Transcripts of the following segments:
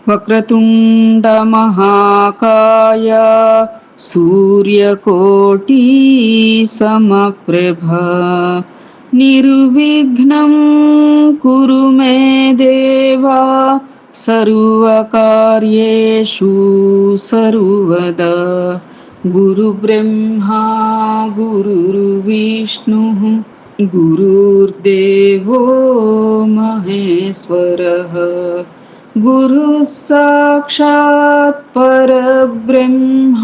వక్రతుండ మహాకాయ సూర్యకోటి సమప్రభ నిర్విఘ్నం కురు మే దేవా సర్వకార్యేషు సర్వదా. గురు బ్రహ్మా గురుర్విష్ణు గురుర్దేవో మహేశ్వరః గురు సాక్షాత్ పరబ్రహ్మ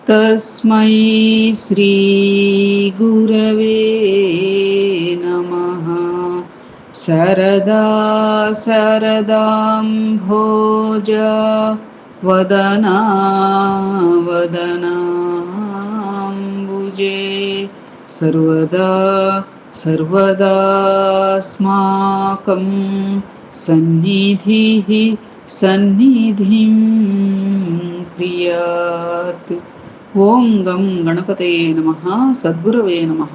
తస్మై శ్రీ గురవే నమః. శరదా శరదాంభోజ వదనా వదనాంబుజే సర్వదా సర్వదాస్మాకం సన్నిధిః సన్నిధిం క్రియాత్. ఓం గం గణపతయే నమః. సద్గురవే నమః.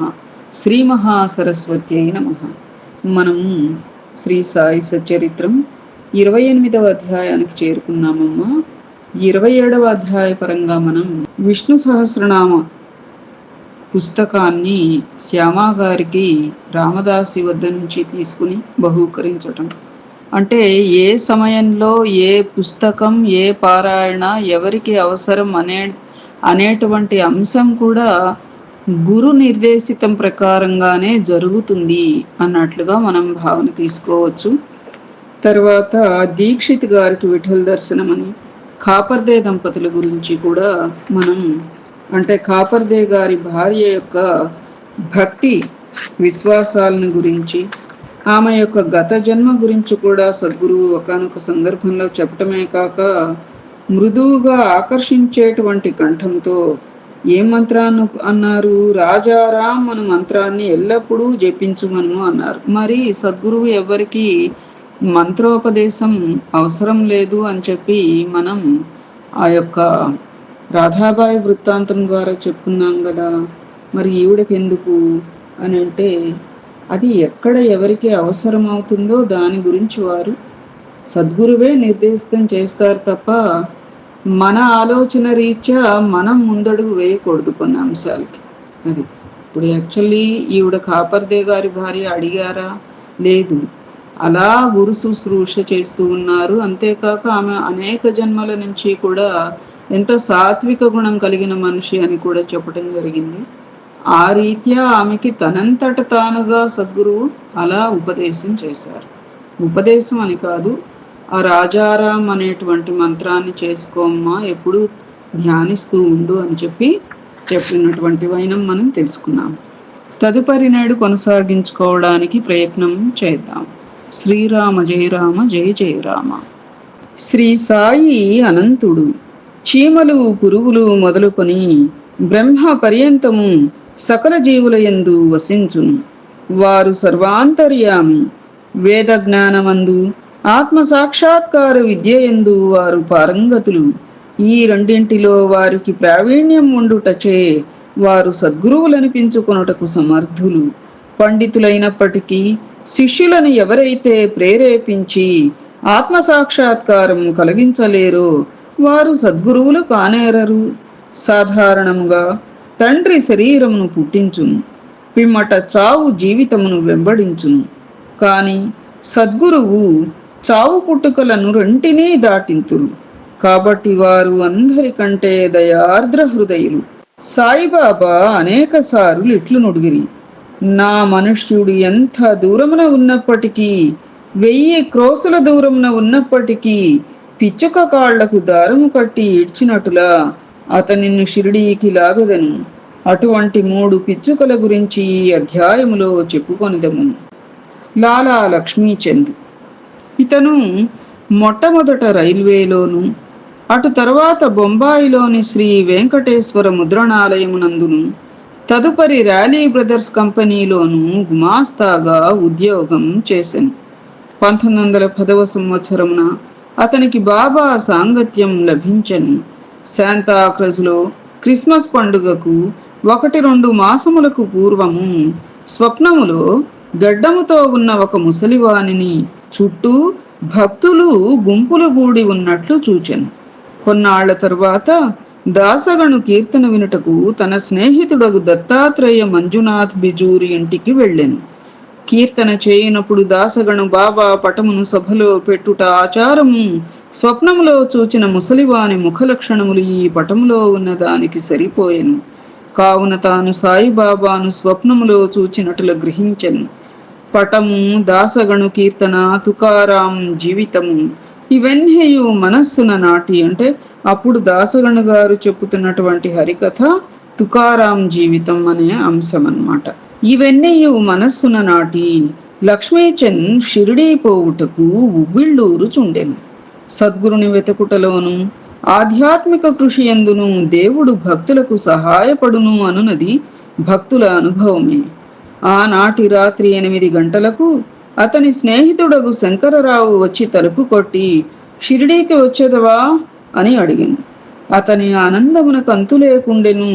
శ్రీ మహాసరస్వత్యై నమః. మనం శ్రీ సాయి సచ్చరిత్రం 28వ అధ్యాయానికి చేరుకున్నామమ్మా. 27వ అధ్యాయ పరంగా మనం విష్ణు సహస్రనామ పుస్తకాన్ని శ్యామా గారికి రామదాసి వద్ద నుంచి తీసుకుని బహూకరించటం అంటే ఏ సమయంలో ఏ పుస్తకం ఏ పారాయణ ఎవరికి అవసరం అనేటువంటి అంశం కూడా గురు నిర్దేశితం ప్రకారంగానే జరుగుతుంది అన్నట్లుగా మనం భావన తీసుకోవచ్చు. తర్వాత దీక్షిత్ గారికి విఠల్ దర్శనం అని కాపర్దే దంపతుల గురించి కూడా మనం అంటే కాపర్దే గారి భార్య యొక్క భక్తి విశ్వాసాలను గురించి ఆమె యొక్క గత జన్మ గురించి కూడా సద్గురువు ఒకానొక సందర్భంలో చెప్పటమే కాక మృదువుగా ఆకర్షించేటువంటి కంఠంతో ఏం మంత్రాన్ని అన్నారు? రాజారాం అను మంత్రాన్ని ఎల్లప్పుడూ జపించుమను అన్నారు. మరి సద్గురువు ఎవరికి మంత్రోపదేశం అవసరం లేదు అని చెప్పి మనం ఆ యొక్క రాధాబాయి వృత్తాంతం ద్వారా చెప్పుకున్నాం కదా. మరి ఈవిడకి ఎందుకు అని అంటే అది ఎక్కడ ఎవరికి అవసరం అవుతుందో దాని గురించి వారు సద్గురువే నిర్దేశితం చేస్తారు తప్ప మన ఆలోచన రీత్యా మనం ముందడుగు వేయకూడదు కొన్ని అంశాలకి. అది ఇప్పుడు యాక్చువల్లీ ఈవిడ కాపర్దే గారి భార్య అడిగారా? లేదు. అలా గురు శుశ్రూష చేస్తూ ఉన్నారు. అంతేకాక ఆమె అనేక జన్మల నుంచి కూడా ఎంత సాత్విక గుణం కలిగిన మనిషి అని కూడా చెప్పడం జరిగింది. ఆ రీత్యా ఆమెకి తనంతట తానుగా సద్గురువు అలా ఉపదేశం చేశారు. ఉపదేశం అని కాదు, ఆ రాజారాం అనేటువంటి మంత్రాన్ని చేసుకోమ్మా, ఎప్పుడు ధ్యానిస్తూ ఉండు అని చెప్పి చెప్పినటువంటి వైనం మనం తెలుసుకున్నాం. తదుపరి నేడు కొనసాగించుకోవడానికి ప్రయత్నం చేద్దాం. శ్రీరామ జయ రామ జయ జయ రామ. శ్రీ సాయి అనంతుడు. చీమలు పురుగులు మొదలుకొని బ్రహ్మ పర్యంతము సకల జీవుల యందు వసించును. వారు సర్వాంతర్యామి. వేద జ్ఞానమందు ఆత్మ సాక్షాత్కార విద్య యందు వారు పారంగతులు. ఈ రెండింటిలో వారికి ప్రావీణ్యం ఉండుటచే వారు సద్గురువులనిపించుకొనుటకు సమర్థులు. పండితులైనప్పటికీ శిష్యులను ఎవరైతే ప్రేరేపించి ఆత్మ సాక్షాత్కారం కలిగించలేరో వారు సద్గురువులు కానేరరు. సాధారణముగా తండ్రి శరీరమును పుట్టించును, పిమ్మట చావు జీవితమును వెంబడించును. కాని సద్గురువు చావు పుట్టుకలను రెంటినీ దాటింతురు. కాబట్టి వారు అందరికంటే దయార్ద్ర హృదయులు. సాయిబాబా అనేక సార్లు ఇట్లు నుడిగిరి: నా మనుష్యుడు ఎంత దూరమున ఉన్నప్పటికీ, 1000 క్రోసుల దూరమున ఉన్నప్పటికీ పిచ్చుక కాళ్లకు దారము కట్టి ఇడ్చినట్టులా అతనిని షిరిడీకి లాగదను. అటువంటి 3 పిచ్చుకల గురించి ఈ అధ్యాయములో చెప్పుకొనిదము. లాలా లక్ష్మీచంద్. ఇతను మొట్టమొదట రైల్వేలోను, అటు తర్వాత బొంబాయిలోని శ్రీ వెంకటేశ్వర ముద్రణాలయమునందును, తదుపరి ర్యాలీ బ్రదర్స్ కంపెనీలోను గుమాస్తాగా ఉద్యోగం చేశాను. 1910వ సంవత్సరమున అతనికి బాబా సాంగత్యం లభించెను. శాంతాక్రజ్లో క్రిస్మస్ పండుగకు 1-2 మాసములకు పూర్వము స్వప్నములో గడ్డముతో ఉన్న ఒక ముసలివానిని చుట్టూ భక్తులు గుంపులు గూడి ఉన్నట్లు చూచెను. కొన్నాళ్ల తరువాత దాసగను కీర్తన వినుటకు తన స్నేహితుడగు దత్తాత్రేయ మంజునాథ్ బిజూరి ఇంటికి వెళ్ళెను. కీర్తన చేయనప్పుడు దాసగను బాబా పటమును సభలో పెట్టుట ఆచారము. స్వప్నములో చూచిన ముసలివాని ముఖలక్షణములు ఈ పటములో ఉన్న దానికి సరిపోయెను. కావున తాను సాయిబాబాను స్వప్నములో చూచినట్లు గ్రహించెను. పటము, దాసగను కీర్తన, తుకారాం జీవితము ఇవన్నీయు మనస్సున నాటి, అంటే అప్పుడు దాసగను గారు చెప్పుతున్నటువంటి హరికథ తుకారాం జీవితం అనే అంశం అన్నమాట. ఇవన్నీ మనస్సున నాటి లక్ష్మీచంద్ షిరిడీ పోవుటకు ఉవ్విళ్ళూరుచుండెను. సద్గురుని వెతకుటలోను ఆధ్యాత్మిక కృషి ఎందును దేవుడు భక్తులకు సహాయపడును అనునది భక్తుల అనుభవమే. ఆనాటి రాత్రి 8 గంటలకు అతని స్నేహితుడగు శంకరరావు వచ్చి తలుపు కొట్టి, షిరిడీకి వచ్చేదవా అని అడిగాను. అతని ఆనందమునకు అంతు లేకుండెను.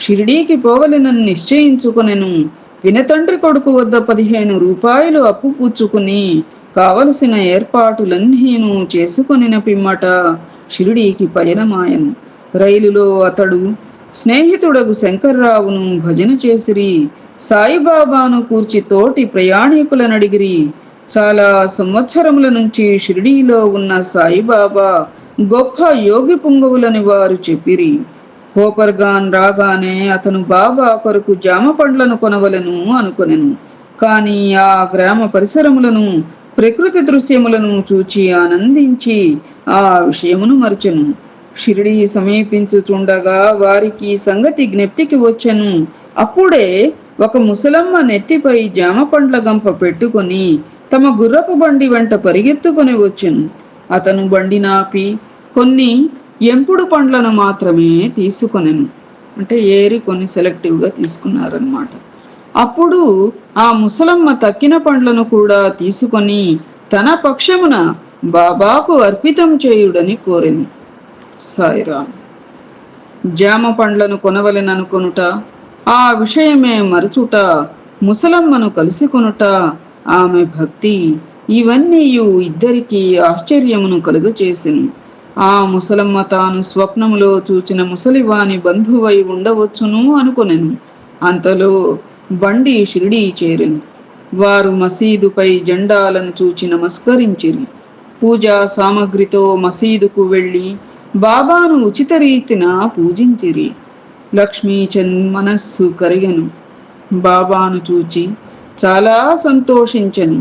షిరిడీకి పోవలెనని నిశ్చయించుకొనెను. వినతండ్రి కొడుకు వద్ద 15 రూపాయలు అప్పు పుచ్చుకుని కావలసిన ఏర్పాటులన్నీను చేసుకొనిన పిమ్మట షిరిడీకి పయనమాయను. రైలులో అతడు స్నేహితుడగు శంకర్రావును భజన చేసిరి. సాయిబాబాను కూర్చి తోటి ప్రయాణికులనడిగిరి. చాలా సంవత్సరముల నుంచి షిరిడీలో ఉన్న సాయిబాబా గొప్ప యోగి పుంగవులని వారు చెప్పిరి. కోపర్గాన్ రాగానే అతను బాబా కొరకు జామ పండ్లను కొనవలను అనుకొనెను. కాని ఆ గ్రామ పరిసరములను, ప్రకృతి దృశ్యములను చూచి ఆనందించి ఆ విషయమును మరచెను. షిరిడీ సమీపించుచుండగా వారికి సంగతి జ్ఞప్తికి వచ్చెను. అప్పుడే ఒక ముసలమ్మ నెత్తిపై జామ పండ్ల గంప పెట్టుకొని తమ గుర్రపు బండి వెంట పరిగెత్తుకొని వచ్చెను. అతను బండి నాపి కొన్ని ఎంపుడు పండ్లను మాత్రమే తీసుకొనెను. అంటే ఏరి కొన్ని సెలెక్టివ్గా తీసుకున్నారన్నమాట. అప్పుడు ఆ ముసలమ్మ తక్కిన పండ్లను కూడా తీసుకొని తన పక్షమున బాబాకు అర్పితం చేయుడని కోరెను. సాయిరాం. జామ పండ్లను కొనవలెననుకొనుట, ఆ విషయమే మరచుట, ముసలమ్మను కలుసుకొనుట, ఆమె భక్తి ఇవన్నీ ఇద్దరికీ ఆశ్చర్యమును కలుగచేసెను. ఆ ముసలమ్మ తాను స్వప్నములో చూచిన ముసలివాని బంధువై ఉండవచ్చును అనుకొనెను. అంతలో బండి షిరిడీ చేరెను. వారు మసీదుపై జెండాలను చూచి నమస్కరించిరి. పూజా సామగ్రితో మసీదుకు వెళ్ళి బాబాను ఉచిత రీతిన పూజించిరి. లక్ష్మీచంద్ మనస్సు కరిగెను. బాబాను చూచి చాలా సంతోషించెను.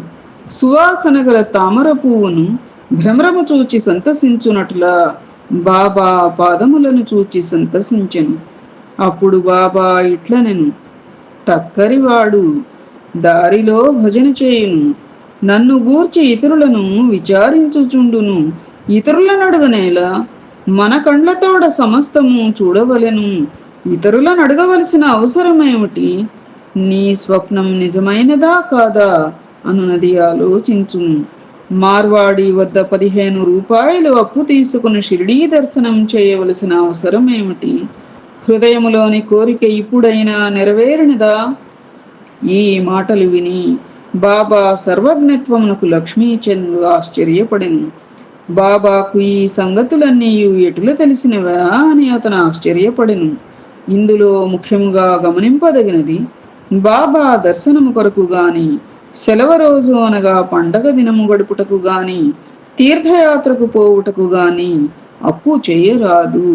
సువాసన గల తామర పువ్వును భ్రమరము చూచి సంతసించునట్లా బాబా పాదములను చూచి సంతసించెను. అప్పుడు బాబా ఇట్లనెను, టక్కరివాడు దారిలో భజన చేయును, నన్ను గూర్చి ఇతరులను విచారించుచుండును. ఇతరులను అడగనేలా, మన కండ్లతోడ సమస్తము చూడవలెను. ఇతరులను అడగవలసిన అవసరమేమిటి? నీ స్వప్నం నిజమైనదా కాదా అనునది ఆలోచించుము. మార్వాడి వద్ద 15 రూపాయలు అప్పు తీసుకుని షిరిడీ దర్శనం చేయవలసిన అవసరం ఏమిటి? హృదయములోని కోరిక ఇప్పుడైనా నెరవేరినదా? ఈ మాటలు విని బాబా సర్వజ్ఞత్వమునకు లక్ష్మీచంద్ ఆశ్చర్యపడెను. బాబాకు ఈ సంగతులన్నీ ఎటుల తెలిసినవా అని అతను ఆశ్చర్యపడెను. ఇందులో ముఖ్యముగా గమనింపదగినది, బాబా దర్శనము కొరకు గాని, సెలవు రోజు అనగా పండగ దినము గడుపుటకు గాని, తీర్థయాత్రకు పోవుటకు గాని అప్పు చేయరాదు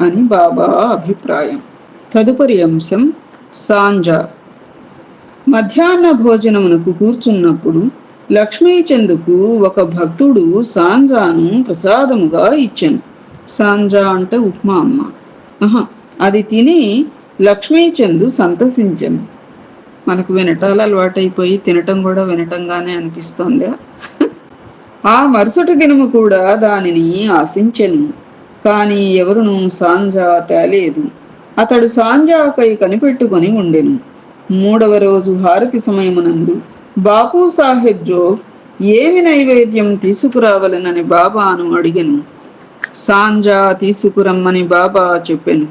అని బాబా అభిప్రాయం. తదుపరి అంశం సాంజా. మధ్యాహ్న భోజనమునకు కూర్చున్నప్పుడు లక్ష్మీచందుకు ఒక భక్తుడు సాంజాను ప్రసాదముగా ఇచ్చెను. సాంజా అంటే ఉప్మా అమ్మ. అది తిని లక్ష్మీచందు సంతసించెను. మనకు వినటాలు అలవాటైపోయి తినటం కూడా వినటంగానే అనిపిస్తోంది. ఆ మరుసటి దినము కూడా దానిని ఆశించెను. కాని ఎవరునూ సాంజా తేలేదు. అతడు సాంజాకై కనిపెట్టుకొని ఉండెను. 3వ రోజు హారతి సమయమునందు బాపూ సాహెబ్ జోగ్ ఏమి నైవేద్యం తీసుకురావలనని బాబాను అడిగెను. సాంజా తీసుకురమ్మని బాబా చెప్పెను.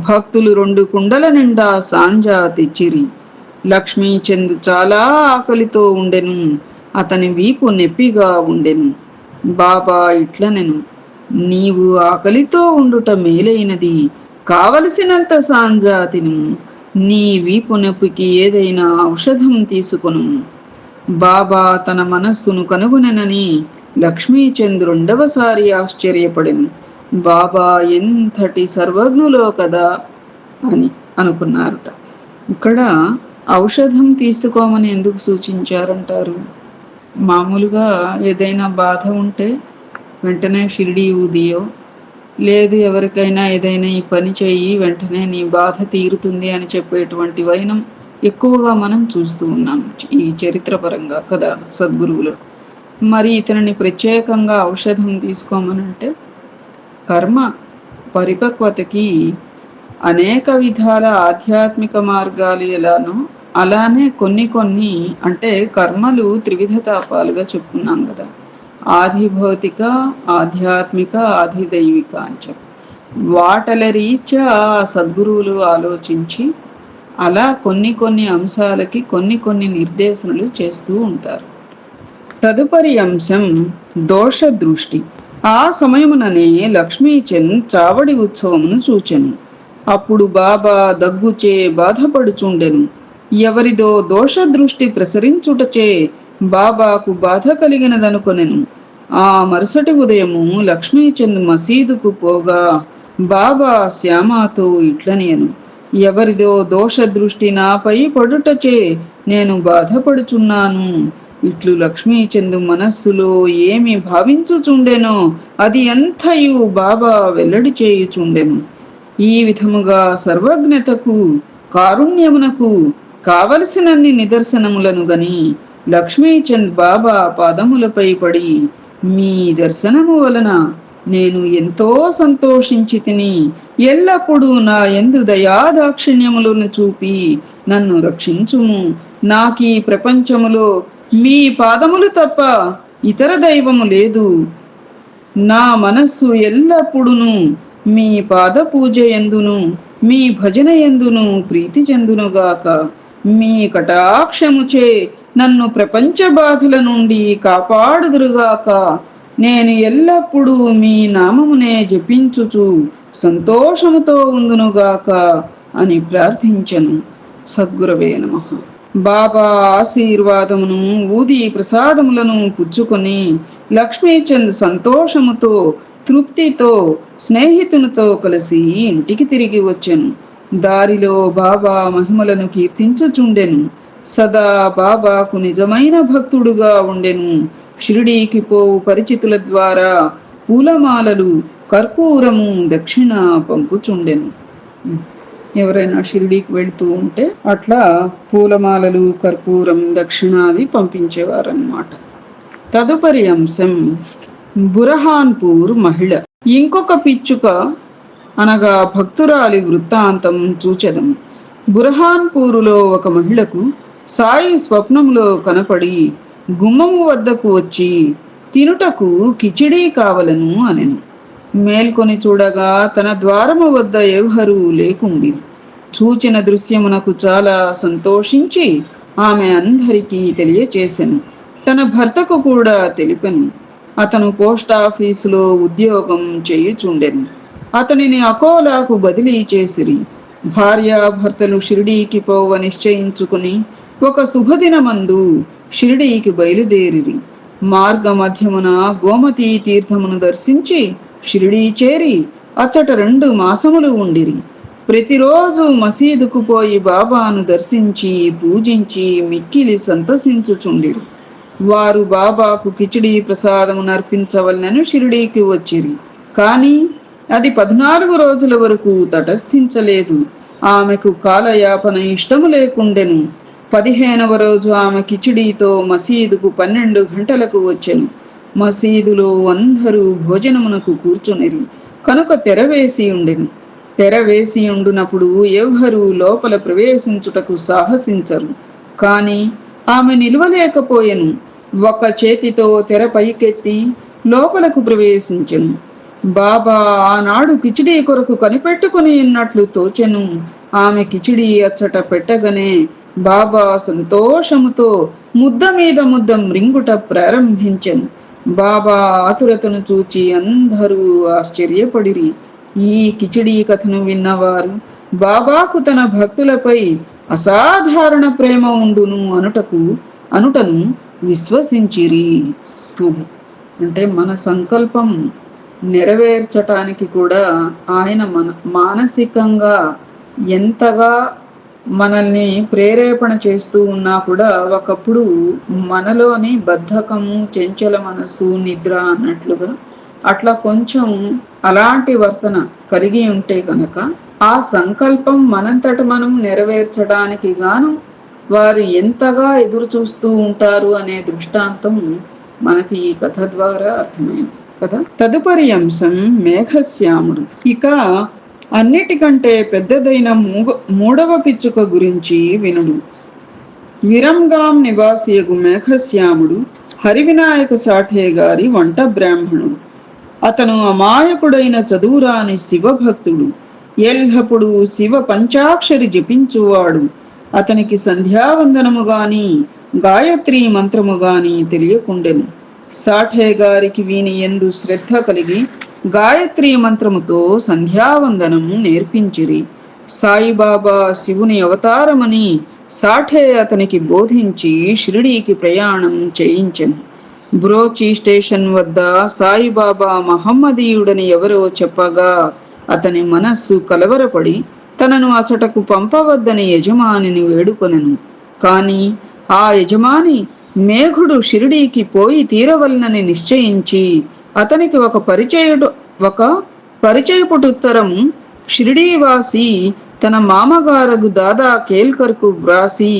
భక్తులు 2 కుండల నిండా సాంజా తెచ్చిరి. లక్ష్మీచంద్ చాలా ఆకలితో ఉండెను. అతని వీపు నెప్పిగా ఉండెను. బాబా ఇట్లనెను, నీవు ఆకలితో ఉండుట మేలైనది, కావలసినంత సాంజాతిను, నీ వీపు నొప్పికి ఏదైనా ఔషధం తీసుకొను. బాబా తన మనస్సును కనుగొనెనని లక్ష్మీచంద్రుండవసారి ఆశ్చర్యపడెను. బాబా ఎంతటి సర్వజ్ఞులో కదా అని అనుకున్నారట. ఇక్కడ ఔషధం తీసుకోమని ఎందుకు సూచించారంటారు? మామూలుగా ఏదైనా బాధ ఉంటే వెంటనే షిరిడి ఊదియో, లేదు ఎవరికైనా ఏదైనా ఈ పని చేయి వెంటనే నీ బాధ తీరుతుంది అని చెప్పేటువంటి వైనం ఎక్కువగా మనం చూస్తూ ఉన్నాం ఈ చరిత్రపరంగా కదా సద్గురువులు. మరి ఇతనిని ప్రత్యేకంగా ఔషధం తీసుకోమనంటే కర్మ పరిపక్వతకి అనేక విధాల ఆధ్యాత్మిక మార్గాలు ఎలానో అలానే కొన్ని అంటే కర్మలు త్రివిధ తాపాలుగా చెప్పుకున్నాం కదా, ఆది భౌతిక, ఆధ్యాత్మిక, ఆది దైవిక అని చెప్పి వాటల రీత్యా సద్గురువులు ఆలోచించి అలా కొన్ని అంశాలకి కొన్ని నిర్దేశనలు చేస్తూ ఉంటారు. తదుపరి అంశం దోష దృష్టి. ఆ సమయముననే లక్ష్మీచంద్ చావడి ఉత్సవమును చూచెను. అప్పుడు బాబా దగ్గుచే బాధపడుచుండెను. ఎవరిదో దోష దృష్టి ప్రసరించుటచే బాబాకు బాధ కలిగినదనుకొనెను. ఆ మరుసటి ఉదయము లక్ష్మీచంద్ మసీదుకు పోగా బాబా శ్యామాతో ఇట్లనేను, ఎవరిదో దోష దృష్టి నాపై పడుటచే నేను బాధపడుచున్నాను. ఇట్లు లక్ష్మీచంద్ మనస్సులో ఏమి భావించుచుండెనో అది అంతయు బాబా వెల్లడి చేయుచుండెను. ఈ విధముగా సర్వజ్ఞతకు కారుణ్యమునకు కావలసినన్ని నిదర్శనములను గని లక్ష్మీచంద్ బాబా పాదములపై పడి, మీ దర్శనము వలన నేను ఎంతో సంతోషించి తిని, ఎల్లప్పుడూ నా యందు దయాదాక్షిణ్యములను చూపి నన్ను రక్షించుము. నాకీ ప్రపంచములో మీ పాదములు తప్ప ఇతర దైవము లేదు. నా మనస్సు ఎల్లప్పుడును మీ పాద పూజ ఎందును మీ భజన ఎందును ప్రీతి చెందునుగాక. మీ కటాక్షముచే నన్ను ప్రపంచ బాధల నుండి కాపాడుదురుగాక. నేను ఎల్లప్పుడూ మీ నామమునే జపించుచు సంతోషముతో ఉందునుగాక అని ప్రార్థించను. సద్గురవే నమః. బాబా ఆశీర్వాదమును ఊది ప్రసాదములను పుచ్చుకొని లక్ష్మీచంద్ సంతోషముతో తృప్తితో స్నేహితునితో కలిసి ఇంటికి తిరిగి వచ్చెను. దారిలో బాబా మహిమలను కీర్తించుచుండెను. సదా బాబాకు నిజమైన భక్తుడుగా ఉండెను. షిరిడీకి పోవు పరిచితుల ద్వారా పూలమాలలు కర్పూరము దక్షిణ పంపుచుండెను. ఎవరైనా షిరిడీకి వెళుతూ ఉంటే అట్లా పూలమాలలు కర్పూరం దక్షిణాది పంపించేవారన్నమాట. తదుపరి అంశం బురహాన్పూర్ మహిళ. ఇంకొక పిచ్చుక అనగా భక్తురాలి వృత్తాంతం చూచెదం. బురహాన్పూరులో ఒక మహిళకు సాయి స్వప్నంలో కనపడి గుమ్మము వద్దకు వచ్చి తినుటకు కిచిడీ కావలను అనెను. మేల్కొని చూడగా తన ద్వారము వద్ద ఎవరూ లేకుండి. చూచిన దృశ్యమునకు చాలా సంతోషించి ఆమె అందరికీ తెలియచేసెను. తన భర్తకు కూడా తెలిపెను. అతను పోస్టాఫీసులో ఉద్యోగం చేయుచుండెను. అతనిని అకోలాకు బదిలీ చేసిరి. భార్యాభర్తలు షిరిడీకి పోవ నిశ్చయించుకుని ఒక శుభదినమందు షిరిడీకి బయలుదేరిరి. మార్గ మధ్యమున గోమతీ తీర్థమును దర్శించి షిరిడీ చేరి అచ్చట 2 మాసములు ఉండిరి. ప్రతిరోజు మసీదుకు పోయి బాబాను దర్శించి పూజించి మిక్కిలి సంతసించుచుండిరి. వారు బాబాకు కిచిడీ ప్రసాదము నర్పించవలనని షిరిడీకి వచ్చిరి. కానీ అది 14 రోజుల వరకు తటస్థించలేదు. ఆమెకు కాలయాపన ఇష్టము లేకుండెను. 15వ రోజు ఆమె కిచిడీతో మసీదుకు 12 గంటలకు వచ్చెను. మసీదులో అందరూ భోజనమునకు కూర్చునిరి కనుక తెరవేసి ఉండెను. తెరవేసి ఉండునప్పుడు ఎవ్వరూ లోపల ప్రవేశించుటకు సాహసించరు. కాని ఆమె నిలవలేకపోయెను. ఒక చేతితో తెర పైకెత్తి లోపలకు ప్రవేశించెను. బాబా ఆనాడు కిచిడీ కొరకు కనిపెట్టుకుని ఉన్నట్లు తోచెను. ఆమె కిచిడీ అచ్చట పెట్టగనే బాబా సంతోషముతో ముద్ద మీద ముద్ద మృంగుట ప్రారంభించెను. బాబా ఆతురతను చూచి అందరూ ఆశ్చర్యపడిరి. ఈ కిచిడీ కథను విన్నవారు బాబాకు తన భక్తులపై అసాధారణ ప్రేమ ఉండును అనుటను విశ్వసించిరి. అంటే మన సంకల్పం నెరవేర్చటానికి కూడా ఆయన మానసికంగా ఎంతగా మనల్ని ప్రేరేపణ చేస్తూ ఉన్నా కూడా ఒకప్పుడు మనలోని బద్ధకము, చెంచల మనస్సు, నిద్ర అన్నట్లుగా అట్లా కొంచెం అలాంటి వర్తన కలిగి ఉంటే కనుక ఆ సంకల్పం మనంతట మనం నెరవేర్చడానికి గాను వారు ఎంతగా ఎదురు చూస్తూ ఉంటారు అనే దృష్టాంతం మనకి ఈ కథ ద్వారా అర్థమైంది కదా. తదుపరి అంశం మేఘశ్యాముడు. ఇక అన్నిటికంటే పెద్దదైన మూడవ పిచ్చుక గురించి వినుడు. విరంగాం నివాసియగు మేఘశ్యాముడు హరివినాయక సాఠే గారి వంట బ్రాహ్మణుడు. అతను అమాయకుడైన చదువురాని శివభక్తుడు. ఎల్లప్పుడూ శివ పంచాక్షరి జపించువాడు. అతనికి సంధ్యావందనము గాని గాయత్రీ మంత్రము గాని తెలియకుండెను. సాఠే గారికి వీని యందు శ్రద్ధ కలిగి గాయత్రీ మంత్రముతో సంధ్యావందనము నేర్పించిరి. సాయిబాబా శివుని అవతారమని సాఠే అతనికి బోధించి షిరిడీకి ప్రయాణం చేయించెను. బ్రోచి స్టేషన్ వద్ద సాయిబాబా మహమ్మదీయుడని ఎవరో చెప్పగా అతని మనస్సు కలవరపడి తనను అచటకు పంపవద్దని యజమానిని వేడుకొనెను. కాని ఆ యజమాని మేఘుడు షిరిడీకి పోయి తీరవలనని నిశ్చయించి అతనికి ఒక పరిచయపుటుత్తరం షిరిడీవాసి తన మామగారగు దాదా కేల్కర్కు వ్రాసి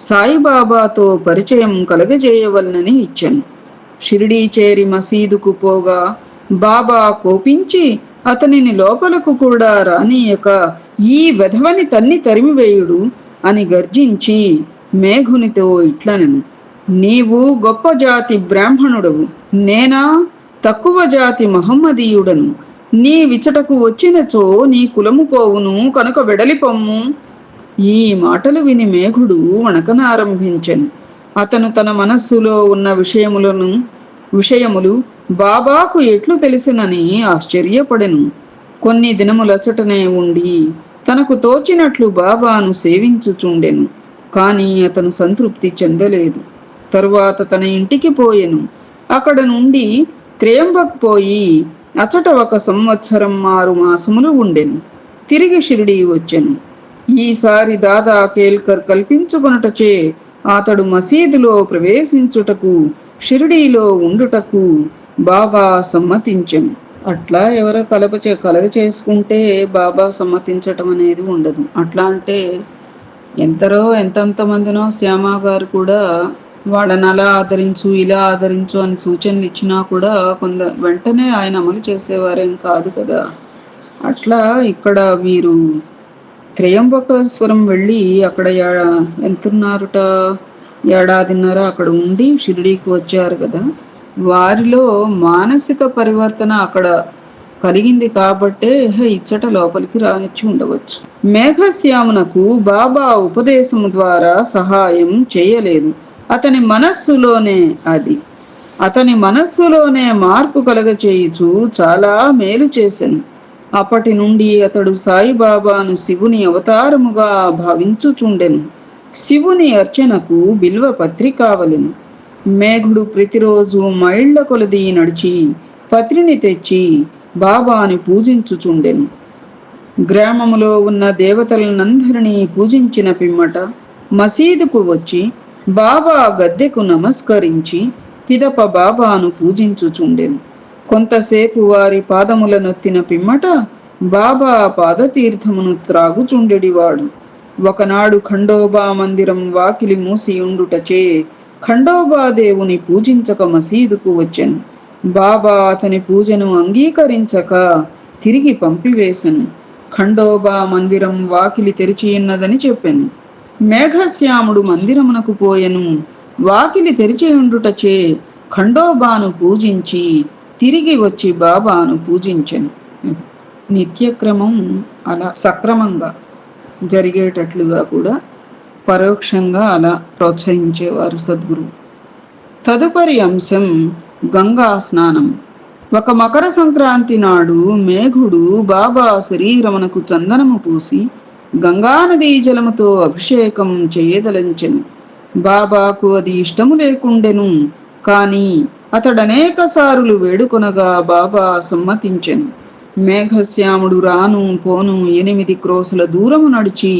సాయిబాబాతో పరిచయం కలగజేయవలనని ఇచ్చెను. షిరిడీ చేరి మసీదుకు పోగా బాబా కోపించి అతనిని లోపలకు కూడా రానీయక ఈ వెధవని తన్ని తరిమివేయుడు అని గర్జించి మేఘునితో ఇట్లనెను. నీవు గొప్ప జాతి బ్రాహ్మణుడవు, నేనా తక్కువ జాతి మహమ్మదీయుడను. నీ విచటకు వచ్చినచో నీ కులము పోవును కనుక వెడలిపొమ్ము. ఈ మాటలు విని మేఘుడు వణకనారంభించెను. అతను తన మనస్సులో ఉన్న విషయములు బాబాకు ఎట్లు తెలిసినని ఆశ్చర్యపడెను. కొన్ని దినములచటనే ఉండి తనకు తోచినట్లు బాబాను సేవించుచుండెను. కాని అతను సంతృప్తి చెందలేదు. తరువాత తన ఇంటికి పోయెను. అక్కడ నుండి త్రయంబక్ పోయి అచట 1 సంవత్సరం 6 మాసములు ఉండెను. తిరిగి షిరిడీ వచ్చెను. ఈసారి దాదా కేల్కర్ కల్పించుకొనుటచే అతడు మసీదులో ప్రవేశించుటకు షిరిడీలో ఉండుటకు బాబా సమ్మతించెను. అట్లా ఎవరో కలగ చేసుకుంటే బాబా సమ్మతించటం అనేది ఉండదు. అట్లా అంటే ఎంతెంత మందినో శ్యామ గారు కూడా వాళ్ళని అలా ఆదరించు ఇలా ఆదరించు అని సూచనలు ఇచ్చినా కూడా వెంటనే ఆయన అమలు చేసేవారేం కాదు కదా. అట్లా ఇక్కడ వీరు త్రయంబకేశ్వరం వెళ్ళి అక్కడ ఎంతున్నారుట, 1.5 ఏడాది అక్కడ ఉండి షిరిడీకి వచ్చారు కదా. వారిలో మానసిక పరివర్తన అక్కడ కలిగింది కాబట్టే ఇచ్చట లోపలికి రానిచ్చి ఉండవచ్చు. మేఘశ్యామునకు బాబా ఉపదేశము ద్వారా సహాయం చేయలేదు. అతని మనస్సులోనే మార్పు కలగచేయుచు చాలా మేలు చేసెను. అప్పటి నుండి అతడు సాయిబాబాను శివుని అవతారముగా భావించుచుండెను. శివుని అర్చనకు బిల్వ పత్రి కావలెను. మేఘుడు ప్రతిరోజు మైళ్ళ కొలది నడిచి పత్రిని తెచ్చి బాబాని పూజించుచుండెను. గ్రామములో ఉన్న దేవతలనందరినీ పూజించిన పిమ్మట మసీదుకు వచ్చి బాబా గద్దెకు నమస్కరించి పిదప బాబాను పూజించుచుండెను. కొంతసేపు వారి పాదముల నొత్తిన పిమ్మట బాబా పాదతీర్థమును త్రాగుచుండెడివాడు. ఒకనాడు ఖండోబా మందిరం వాకిలి మూసి ఉండుటచే ఖండోబా దేవుని పూజించక మసీదుకు వచ్చెను. బాబా అతని పూజను అంగీకరించక తిరిగి పంపివేశను. ఖండోబా మందిరం వాకిలి తెరిచియున్నదని చెప్పెను. మేఘశ్యాముడు మందిరమునకు పోయెను. వాకిలి తెరిచి ఉండుటచే ఖండోబాను పూజించి తిరిగి వచ్చి బాబాను పూజించెను. నిత్యక్రమం అలా సక్రమంగా జరిగేటట్లుగా కూడా పరోక్షంగా అలా ప్రోత్సహించేవారు సద్గురు. తదుపరి అంశం గంగా స్నానం. ఒక మకర సంక్రాంతి నాడు మేఘుడు బాబా శరీరమునకు చందనము పూసి గంగానదీ జలముతో అభిషేకం చేయదలంచెను. బాబాకు అది ఇష్టము లేకుండెను. కాని అతడనేక సారులు వేడుకొనగా బాబా సమ్మతించెను. మేఘశ్యాముడు రాను పోను 8 క్రోసుల దూరము నడిచి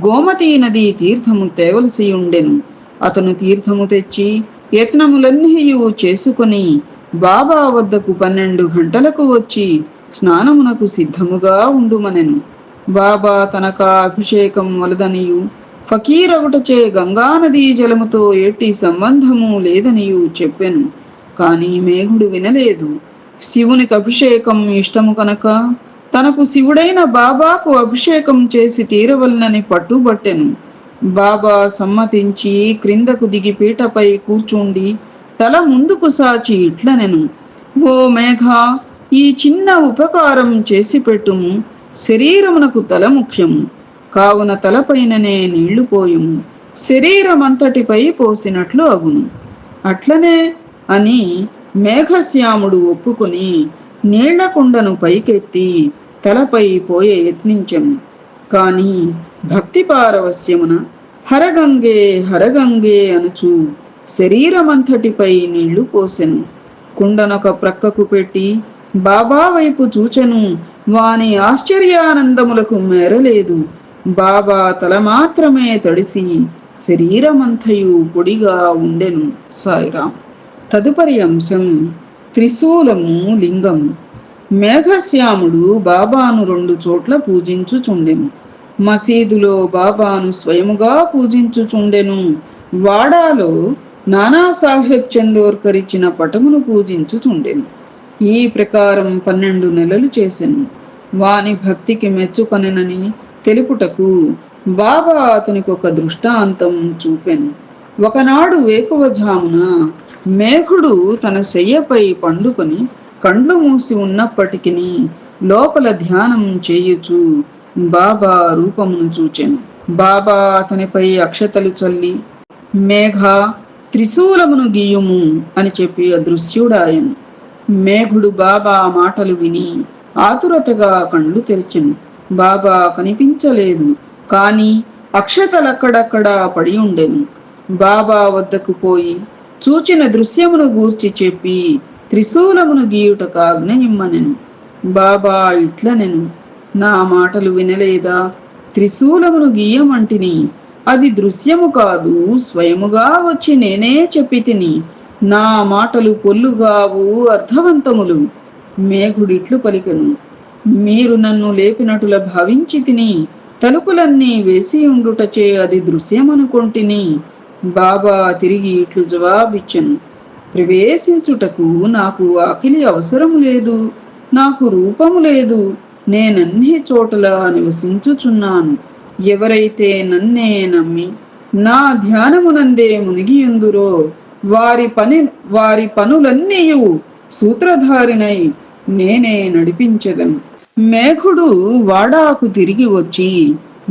గోమతీ నదీ తీర్థము తేవలసి ఉండెను. అతను తీర్థము తెచ్చి యత్నములన్నీయు చేసుకొని బాబా వద్దకు 12 గంటలకు వచ్చి స్నానమునకు సిద్ధముగా ఉండుమనెను. బాబా తనక అభిషేకం వలదనియు ఫకీరగుటచే గంగానదీ జలముతో ఎట్టి సంబంధము లేదనియు చెప్పెను. కాని మేఘుడు వినలేదు. శివునికి అభిషేకం ఇష్టము కనుక తనకు శివుడైన బాబాకు అభిషేకం చేసి తీరవలనని పట్టుబట్టెను. బాబా సమ్మతించి క్రిందకు దిగి పీటపై కూర్చుండి తల ముందుకు సాచి ఇట్లనెను, ఓ మేఘ, ఈ చిన్న ఉపకారం చేసి పెట్టుము. శరీరమునకు తల ముఖ్యము కావున తలపైననే నీళ్లు పోయుము, శరీరమంతటిపై పోసినట్లు అగును. అట్లనే అని మేఘశ్యాముడు ఒప్పుకొని నీళ్ల కుండను పైకెత్తి తలపై పోయే యత్నించెను. కాని భక్తి పారవస్యమున హరగంగే హరగంగే అనుచు శరీరమంతటిపై నీళ్లు పోసెను. కుండనొక ప్రక్కకు పెట్టి బాబా వైపు చూచెను. వాని ఆశ్చర్యానందములకు మేరలేదు. బాబా తల మాత్రమే తడిసి శరీరమంతయు పొడిగా ఉండెను. సాయిరాం. తదుపరి అంశం త్రిశూలము లింగము. మేఘశ్యాముడు బాబాను 2 చోట్ల పూజించుచుండెను. మసీదులో బాబాను స్వయముగా పూజించుచుండెను. వాడాలో నానాసాహెబ్ చందోర్కర్ ఇచ్చిన పటమును పూజించుచుండెను. ఈ ప్రకారం 12 నెలలు చేసెను. వాని భక్తికి మెచ్చుకొనెనని తెలుపుటకు బాబా అతనికి ఒక దృష్టాంతం చూపెను. ఒకనాడు వేకువజామున మేఘుడు తన శయ్యపై పండుకొని కండ్లు మూసి ఉన్నప్పటికీ లోపల ధ్యానం చేయుచు బాబా రూపమును చూచెను. బాబా అతనిపై అక్షతలు చల్లి, మేఘ, త్రిశూలమును గీయుము అని చెప్పి అదృశ్యుడాయను. మేఘుడు బాబా మాటలు విని ఆతురతగా కళ్ళు తెరిచెను. బాబా కనిపించలేదు. కాని అక్షతలక్కడక్కడా పడి ఉండెను. బాబా వద్దకు పోయి చూచిన దృశ్యమును గూర్చి చెప్పి త్రిశూలమును గీయుటకు ఆజ్ఞయిమ్మనెను. బాబా ఇట్లనెను, నా మాటలు వినలేదా? త్రిశూలమును గీయమంటిని. అది దృశ్యము కాదు, స్వయముగా వచ్చి నేనే చెప్పి తిని. నా మాటలు పొల్లుగావు, అర్థవంతములు. మేఘుడిట్లు పలికెను, మీరు నన్ను లేపినటుల భావించి తిని. తలుపులన్నీ వేసి ఉండుటచే అది దృశ్యమనుకొంటిని. బాబా తిరిగి ఇట్లు జవాబిచ్చెను, ప్రవేశించుటకు నాకు ఆకిలి అవసరము లేదు, నాకు రూపము లేదు. నేనన్ని చోటల నివసించుచున్నాను. ఎవరైతే నన్నే నమ్మి నా ధ్యానమునందే మునిగియుందురో వారి పనులన్నీయు సూత్రధారినై నేనే నడిపించదను. మేఘుడు వాడాకు తిరిగి వచ్చి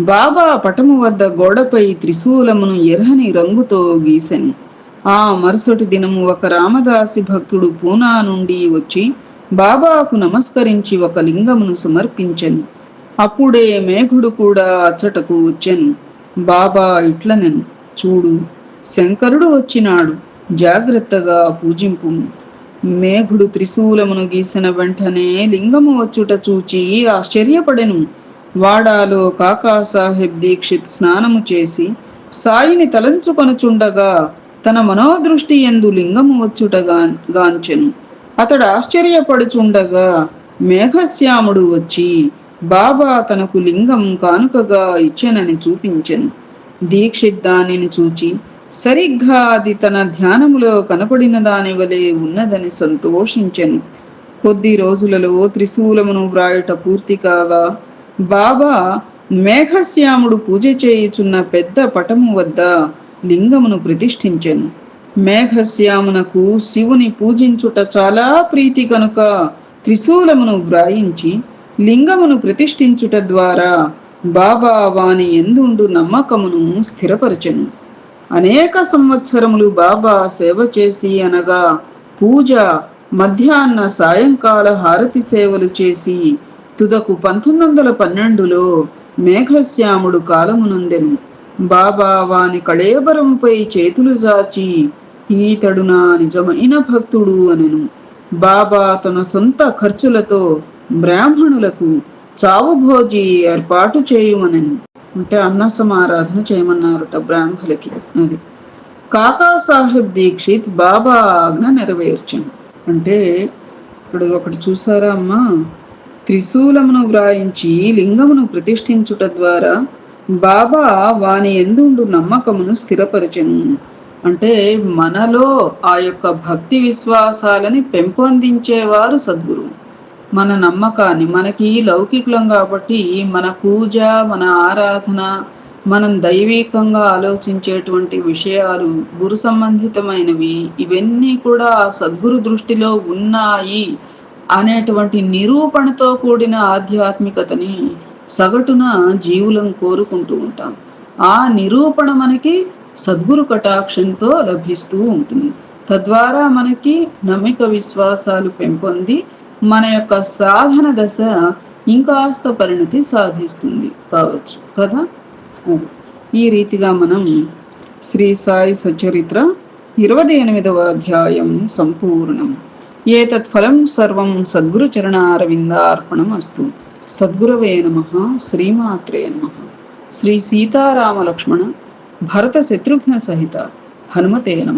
బాబా పటము వద్ద గోడపై త్రిశూలమును ఎర్రని రంగుతో గీసెను. ఆ మరుసటి దినము ఒక రామదాసి భక్తుడు పూనా నుండి వచ్చి బాబాకు నమస్కరించి ఒక లింగమును సమర్పించెను. అప్పుడే మేఘుడు కూడా అచ్చటకు వచ్చెను. బాబా ఇట్లనెను, చూడు, శంకరుడు వచ్చినాడు, జాగ్రత్తగా పూజింపు. మేఘుడు త్రిశూలమును గీసిన వెంటనే లింగము వచ్చుట చూచి ఆశ్చర్యపడెను. వాడాలో కాకాసాహెబ్ దీక్షిత్ స్నానము చేసి సాయిని తలంచుకొనుచుండగా తన మనోదృష్టి యందు లింగము వచ్చుటగాంచెను. అతడు ఆశ్చర్యపడుచుండగా మేఘశ్యాముడు వచ్చి బాబా తనకు లింగం కానుకగా ఇచ్చెనని చూపించెను. దీక్షిత్ దానిని చూచి సరిగ్గా అది తన ధ్యానములో కనపడిన దాని వలె ఉన్నదని సంతోషించెను. కొద్ది రోజులలో త్రిశూలమును వ్రాయుట పూర్తి కాగా బాబా మేఘశ్యాముడు పూజ చేయుచున్న పెద్ద పటము వద్ద లింగమును ప్రతిష్ఠించెను. మేఘశ్యామునకు శివుని పూజించుట చాలా ప్రీతి కనుక త్రిశూలమును వ్రాయించి లింగమును ప్రతిష్ఠించుట ద్వారా బాబా వాని ఎందుండు నమ్మకమును స్థిరపరచెను. అనేక సంవత్సరములు బాబా సేవ చేసి అనగా పూజ, మధ్యాహ్న సాయంకాల హారతి సేవలు చేసి తుదకు 1912లో మేఘశ్యాముడు కాలమునందెను. బాబా వాని కళేబరముపై చేతులు జాచి ఈతడు నా నిజమైన భక్తుడు అనెను. బాబా తన సొంత ఖర్చులతో బ్రాహ్మణులకు చావుభోజి ఏర్పాటు చేయమనెను. అంటే అన్న సమారాధన చేయమన్నారట బ్రాహ్మలకి. అది కాకా సాహెబ్ దీక్షిత్ బాబా ఆజ్ఞ నెరవేర్చను. అంటే ఇప్పుడు ఒకటి చూసారా అమ్మా, త్రిశూలమును వ్రాయించి లింగమును ప్రతిష్ఠించుట ద్వారా బాబా వాని ఎందుండు నమ్మకమును స్థిరపరచెను. అంటే మనలో ఆ యొక్క భక్తి విశ్వాసాలని పెంపొందించేవారు సద్గురు. మన నమ్మకాన్ని, మనకి లౌకికులం కాబట్టి మన పూజ, మన ఆరాధన, మనం దైవికంగా ఆలోచించేటువంటి విషయాలు, గురు సంబంధితమైనవి, ఇవన్నీ కూడా సద్గురు దృష్టిలో ఉన్నాయి అనేటువంటి నిరూపణతో కూడిన ఆధ్యాత్మికతని సగటున జీవులం కోరుకుంటూ ఉంటాం. ఆ నిరూపణ మనకి సద్గురు కటాక్షంతో లభిస్తూ ఉంటుంది. తద్వారా మనకి నమ్మిక విశ్వాసాలు పెంపొంది మన యొక్క సాధన దశ ఇంకాస్త పరిణతి సాధిస్తుంది కావచ్చు కదా. ఈ రీతిగా మనం శ్రీ సాయి సచరిత్ర 28వ అధ్యాయం సంపూర్ణం. ఏతత్ ఫలం సర్వం సద్గురు చరణారవిందార్పణం అస్తు. సద్గురవే నమః. శ్రీమాత్రే నమః. శ్రీ సీతారామ లక్ష్మణ భరత శత్రుఘ్న సహిత హనుమతే నమః.